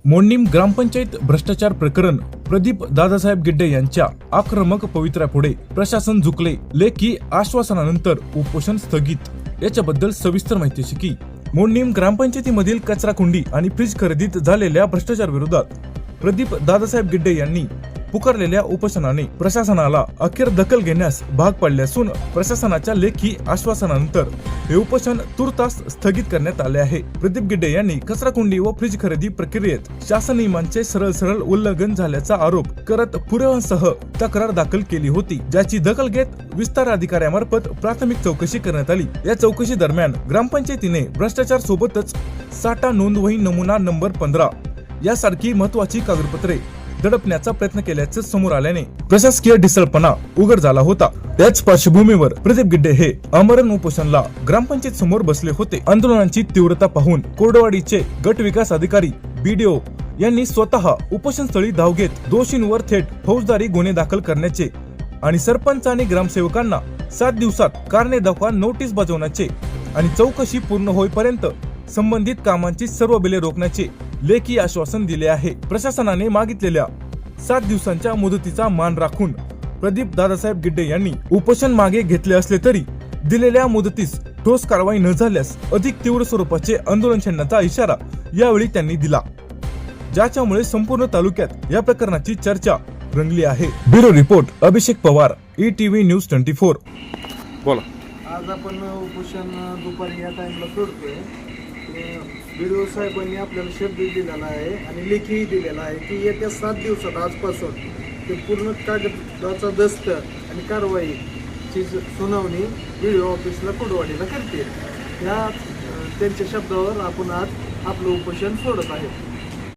मोडणीम ग्रामपंचायत भ्रष्टाचार प्रकरण प्रदीप दादासाहेब गिड्डे यांच्या आक्रमक पवित्र्यापुढे प्रशासन झुकले, लेखी आश्वासनानंतर उपोषण स्थगित। याच्याबद्दल सविस्तर माहिती अशी की मोडणीम ग्रामपंचायतीमधील कचरा कुंडी आणि फ्रीज खरेदीत झालेल्या भ्रष्टाचार विरोधात प्रदीप दादासाहेब गिड्डे यांनी पुकारलेल्या उपोषणाने प्रशासनाला अखेर दखल घेण्यास भाग पडले असून प्रशासनाच्या लेखी आश्वासनानंतर हे उपोषण तुर्तास स्थगित करण्यात आले आहे। प्रदीप गिड्डे यांनी कचरा कुंडी व फ्रीज खरेदी प्रक्रियेत शासन नियमांचे सरळ उल्लंघन झाल्याचा आरोप करत पुराव्यांसह तक्रार दाखल केली होती, ज्याची दखल घेत विस्तार अधिकाऱ्यामार्फत प्राथमिक चौकशी करण्यात आली। या चौकशी दरम्यान ग्रामपंचायतीने भ्रष्टाचार सोबतच साठा नोंदवही नमुना नंबर 15 यासारखी महत्वाची कागदपत्रे दडपण्याचा प्रयत्न केल्याचे समोर आल्याने प्रशासकीय ढिसळपणा उघड झाला होता। त्याच पार्श्वभूमीवर प्रदीप गिड्डे हे आमरण उपोषणाला ग्रामपंचायत समोर बसले होते। आंदोलनाची तीव्रता पाहून कोरडवाडीचे गट विकास अधिकारी बीडीओ यांनी स्वतः उपोषणस्थळी धाव घेत दोषींवर थेट फौजदारी गुन्हे दाखल करण्याचे आणि सरपंच आणि ग्रामसेवकांना 7 दिवसात कारणे दाखवा नोटीस बजावण्याचे आणि चौकशी पूर्ण होईपर्यंत संबंधित कामांची सर्व बिले रोखण्याचे लेखी आश्वासन दिले आहे। प्रशासनाने मागितलेल्या 7 दिवसांच्या मुदतीचा मान राखून प्रदीप दादासाहेब गिड्डे यांनी उपोषण मागे घेतले असले तरी दिलेल्या मुदतीस ठोस कारवाई न झाल्यास अधिक तीव्र स्वरूपाचे आंदोलन छेडण्याचा इशारा यावेळी त्यांनी दिला, ज्याच्यामुळे संपूर्ण तालुक्यात या प्रकरणाची चर्चा रंगली आहे। ब्युरो रिपोर्ट अभिषेक पवार, ETV न्यूज 24। बोला। आज आपण उपोषण दुपारी या टाइमला सोडतोय। बीडीओ साहेबांनी आपल्याला शब्द दिलेला आहे आणि लेखीही दिलेला आहे की येत्या 7 दिवसात आजपासून ते पूर्ण कागदाचा दस्त आणि कारवाईची सुनावणी बीडीओ ऑफिसला कोरडवाडीला करतील। या त्यांच्या शब्दावर आपण आज आपलं उपोषण सोडत आहे।